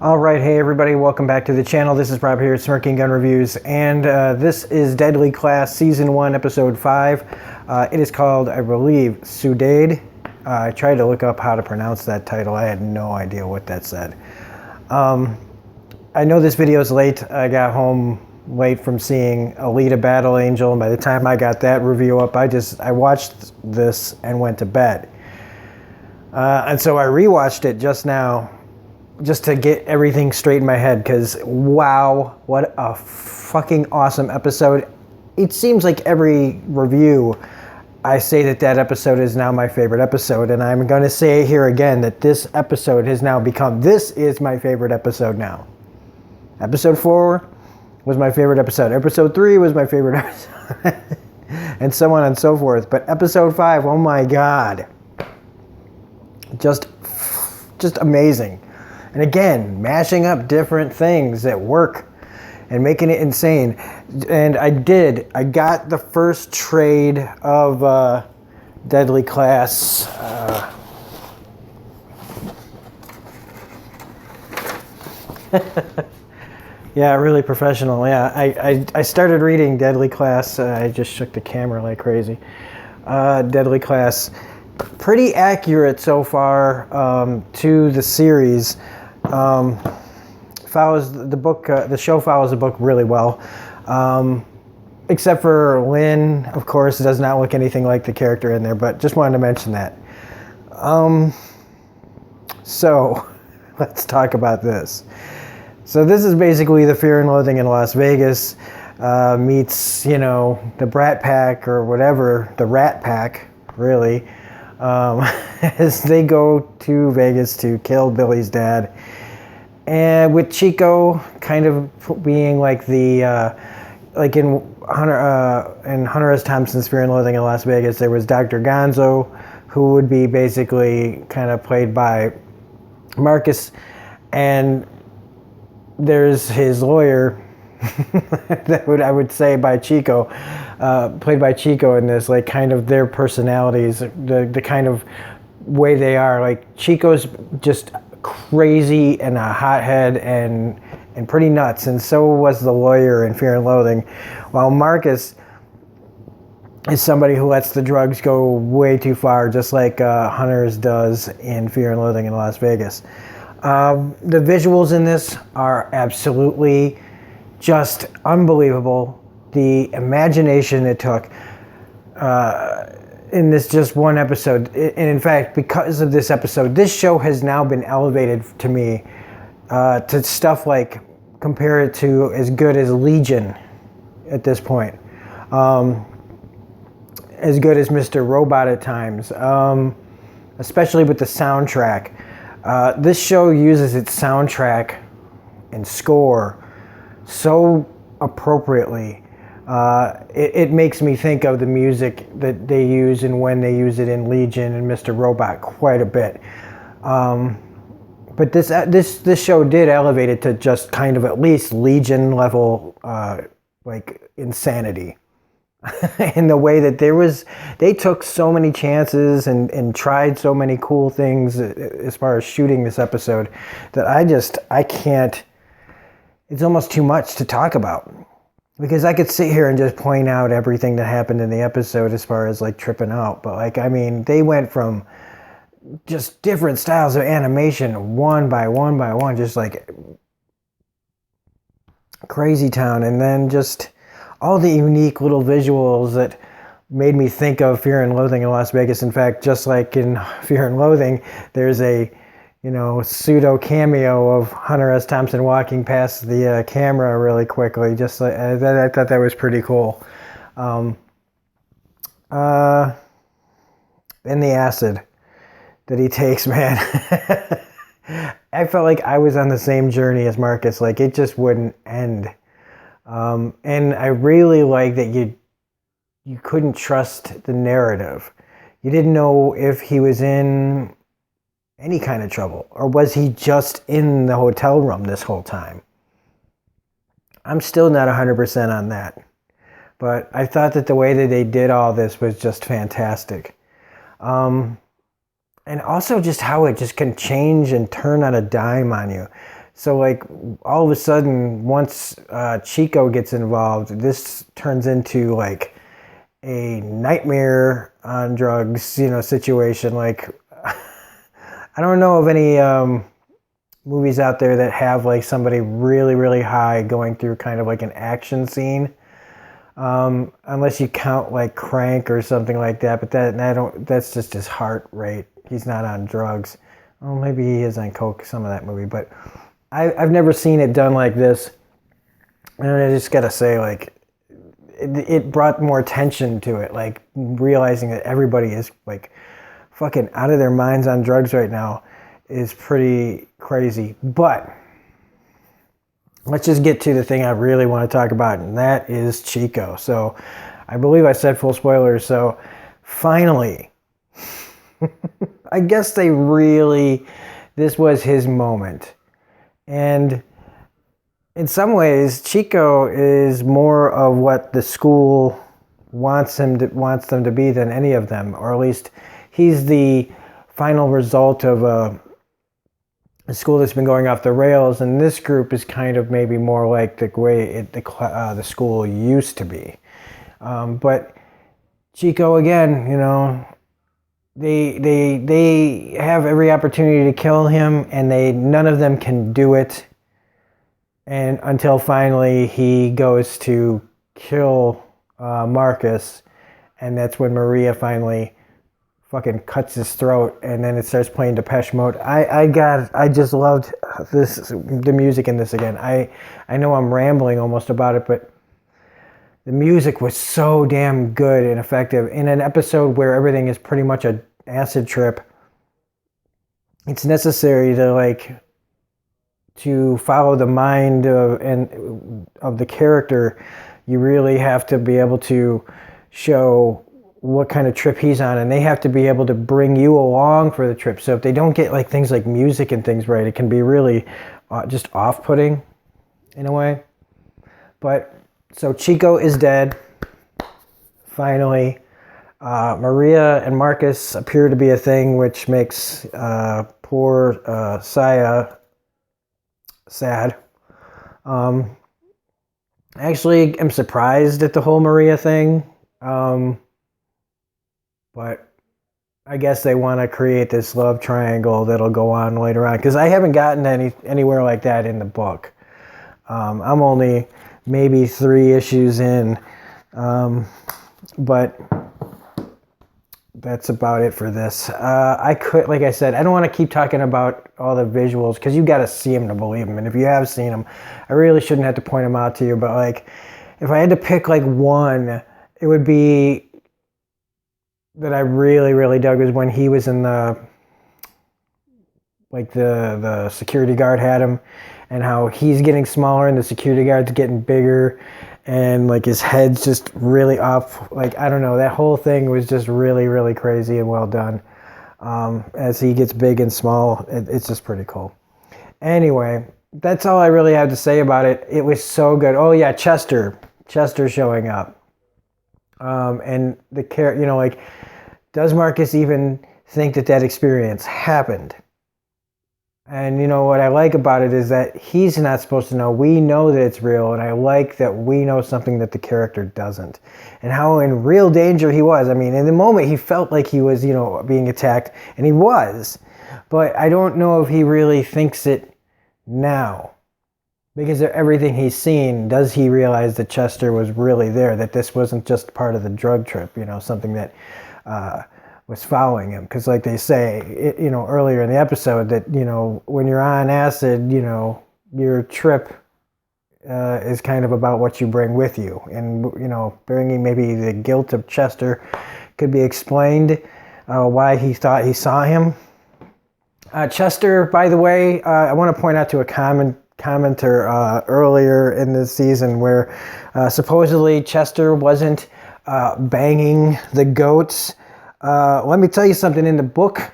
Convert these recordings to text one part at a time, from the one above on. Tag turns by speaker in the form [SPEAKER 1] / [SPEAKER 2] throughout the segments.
[SPEAKER 1] All right, hey everybody, welcome back to the channel. This is Rob here at Smirking Gun Reviews, and this is Deadly Class Season 1, Episode 5. It is called, I believe, Saudade. I tried to look up how to pronounce that title. I had no idea what that said. I know this video is late. I got home late from seeing Alita Battle Angel, and by the time I got that review up, I watched this and went to bed. And so I rewatched it just now, just to get everything straight in my head, because wow, what a fucking awesome episode. It seems like every review I say that episode is now my favorite episode, and I'm going to say here again that this episode has now become, this is my favorite episode now. Episode 4 was my favorite episode. Episode 3 was my favorite episode. And so on and so forth. But episode 5, oh my god. Just amazing. And again, mashing up different things that work and making it insane. And I got the first trade of Deadly Class. Yeah, really professional. Yeah, I started reading Deadly Class. I just shook the camera like crazy. Deadly Class. Pretty accurate so far to the series. Follows the book. The show follows the book really well, except for Lynn. Of course, does not look anything like the character in there. But just wanted to mention that. So let's talk about this. So this is basically the Fear and Loathing in Las Vegas meets, the Brat Pack or whatever, the Rat Pack, really. As they go to Vegas to kill Billy's dad, and with Chico kind of being like the like in Hunter S. Thompson's Fear and Loathing in Las Vegas, there was Dr. Gonzo, who would be basically kind of played by Marcus, and there's his lawyer I would say by Chico, played by Chico in this, like kind of their personalities, the kind of way they are. Like Chico's just crazy and a hothead and pretty nuts, and so was the lawyer in Fear and Loathing, while Marcus is somebody who lets the drugs go way too far, just like Hunters does in Fear and Loathing in Las Vegas. The visuals in this are absolutely just unbelievable. The imagination it took in this just one episode. And in fact, because of this episode, this show has now been elevated to me to stuff like, compare it to as good as Legion at this point. As good as Mr. Robot at times, especially with the soundtrack. This show uses its soundtrack and score so appropriately. It makes me think of the music that they use and when they use it in Legion and Mr. Robot quite a bit. But this show did elevate it to just kind of at least Legion level, like insanity. In the way that they took so many chances and tried so many cool things as far as shooting this episode that I can't. It's almost too much to talk about, because I could sit here and just point out everything that happened in the episode as far as like tripping out. But like, I mean, they went from just different styles of animation one by one, just like crazy town. And then just all the unique little visuals that made me think of Fear and Loathing in Las Vegas. In fact, just like in Fear and Loathing, there's a pseudo cameo of Hunter S. Thompson walking past the camera really quickly. Just like I thought that was pretty cool. And the acid that he takes, man. I felt like I was on the same journey as Marcus. Like it just wouldn't end. And I really like that you couldn't trust the narrative. You didn't know if he was in any kind of trouble, or was he just in the hotel room this whole time? I'm still not 100% on that, but I thought that the way that they did all this was just fantastic. And also just how it just can change and turn on a dime on you. So like all of a sudden, once Chico gets involved, this turns into like a nightmare on drugs, you know, situation. Like I don't know of any movies out there that have like somebody really, really high going through kind of like an action scene. Unless you count like Crank or something like that, but that's just his heart rate. He's not on drugs. Oh, maybe he is on coke, some of that movie, but I've never seen it done like this. And I just gotta say, like, it brought more attention to it, like realizing that everybody is like fucking out of their minds on drugs right now is pretty crazy. But let's just get to the thing I really want to talk about, and that is Chico. So I believe I said full spoilers. So finally, I guess this was his moment. And in some ways, Chico is more of what the school wants them to be than any of them, or at least he's the final result of a school that's been going off the rails, and this group is kind of maybe more like the way the school used to be. But Chico, again, you know, they have every opportunity to kill him, and none of them can do it. And until finally he goes to kill Marcus, and that's when Maria finally fucking cuts his throat, and then it starts playing Depeche Mode. I just loved the music in this again. I know I'm rambling almost about it, but the music was so damn good and effective. In an episode where everything is pretty much an acid trip, it's necessary to follow the mind of the character. You really have to be able to show what kind of trip he's on, and they have to be able to bring you along for the trip. So if they don't get like things like music and things right, it can be really just off-putting in a way. But so Chico is dead finally. Maria and Marcus appear to be a thing, which makes poor Saya sad. Actually, I'm surprised at the whole Maria thing. But I guess they want to create this love triangle that'll go on later on, because I haven't gotten anywhere like that in the book. I'm only maybe 3 issues in, but that's about it for this. Like I said, I don't want to keep talking about all the visuals, because you got to see them to believe them. And if you have seen them, I really shouldn't have to point them out to you. But like, if I had to pick like one, it would be that I really, really dug was when he was in the security guard had him, and how he's getting smaller and the security guard's getting bigger, and like his head's just really off. Like, I don't know, that whole thing was just really, really crazy and well done. As he gets big and small, it's just pretty cool. Anyway, that's all I really have to say about it. It was so good. Oh yeah, Chester showing up. And the character, you know, like, does Marcus even think that experience happened? And you know what I like about it is that he's not supposed to know. We know that it's real, and I like that we know something that the character doesn't. And how in real danger he was. I mean, in the moment he felt like he was, you know, being attacked, and he was. But I don't know if he really thinks it now. Because of everything he's seen, does he realize that Chester was really there? That this wasn't just part of the drug trip, you know, something that was following him? Because like they say, you know, earlier in the episode, that, you know, when you're on acid, you know, your trip is kind of about what you bring with you. And, you know, bringing maybe the guilt of Chester could be explained why he thought he saw him. Chester, by the way, I want to point out to a commenter earlier in this season where supposedly Chester wasn't banging the goats. Let me tell you something. In the book,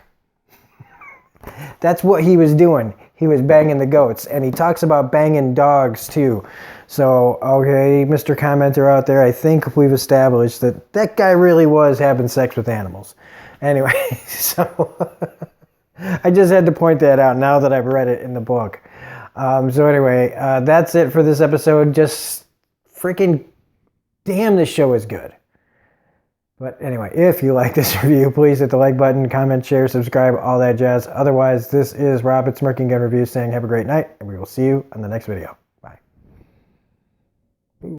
[SPEAKER 1] that's what he was doing. He was banging the goats, and he talks about banging dogs too. So, okay, Mr. Commenter out there, I think we've established that that guy really was having sex with animals. Anyway, so I just had to point that out now that I've read it in the book. So anyway, that's it for this episode. Just freaking damn, this show is good. But anyway, if you like this review, please hit the like button, comment, share, subscribe, all that jazz. Otherwise, this is Rob at Smirking Gun Reviews saying have a great night, and we will see you on the next video.